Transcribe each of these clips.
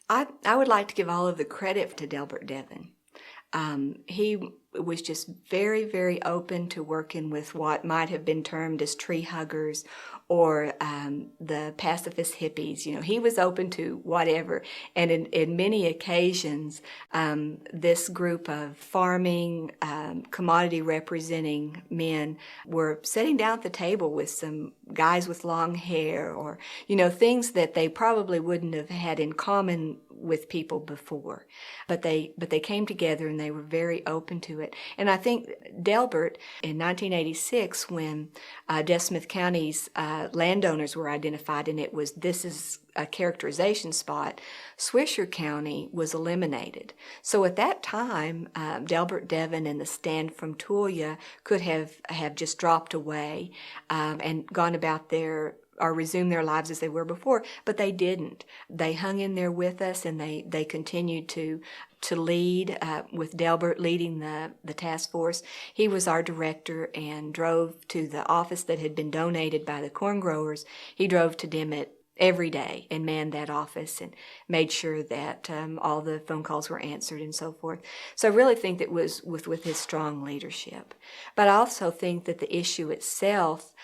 I would like to give all of the credit to Delbert Devin. He was just very, very open to working with what might have been termed as tree huggers or the pacifist hippies. You know, he was open to whatever. And in many occasions, this group of farming, commodity representing men were sitting down at the table with some guys with long hair or, you know, things that they probably wouldn't have had in common with people before. But they came together and they were very open to it. And I think Delbert, in 1986, when Des Smith County's landowners were identified, and this is a characterization spot, Swisher County was eliminated. So at that time, Delbert Devin and the stand from Tonya could have just dropped away and gone about their or resume their lives as they were before, but they didn't. They hung in there with us, and they continued to lead, with Delbert leading the task force. He was our director and drove to the office that had been donated by the corn growers. He drove to Dimmitt every day and manned that office and made sure that all the phone calls were answered and so forth. So I really think that it was with his strong leadership. But I also think that the issue itself,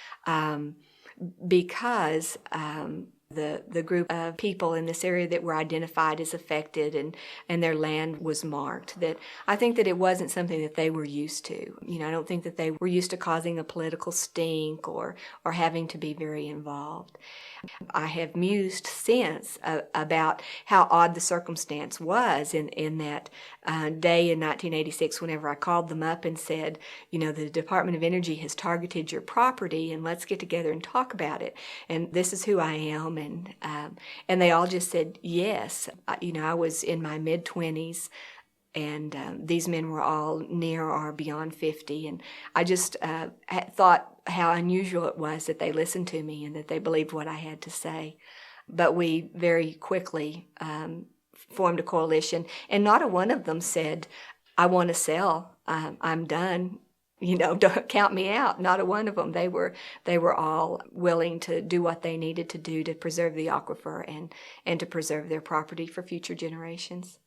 because the group of people in this area that were identified as affected and their land was marked, that I think that it wasn't something that they were used to. You know, I don't think that they were used to causing a political stink or having to be very involved. I have mused since about how odd the circumstance was in that day in 1986 whenever I called them up and said, you know, the Department of Energy has targeted your property and let's get together and talk about it. And this is who I am. And they all just said yes. You know, I was in my mid-20s. And these men were all near or beyond 50. And I just thought how unusual it was that they listened to me and that they believed what I had to say. But we very quickly formed a coalition. And not a one of them said, I want to sell. I'm done. You know, don't count me out. Not a one of them. They were all willing to do what they needed to do to preserve the aquifer and to preserve their property for future generations.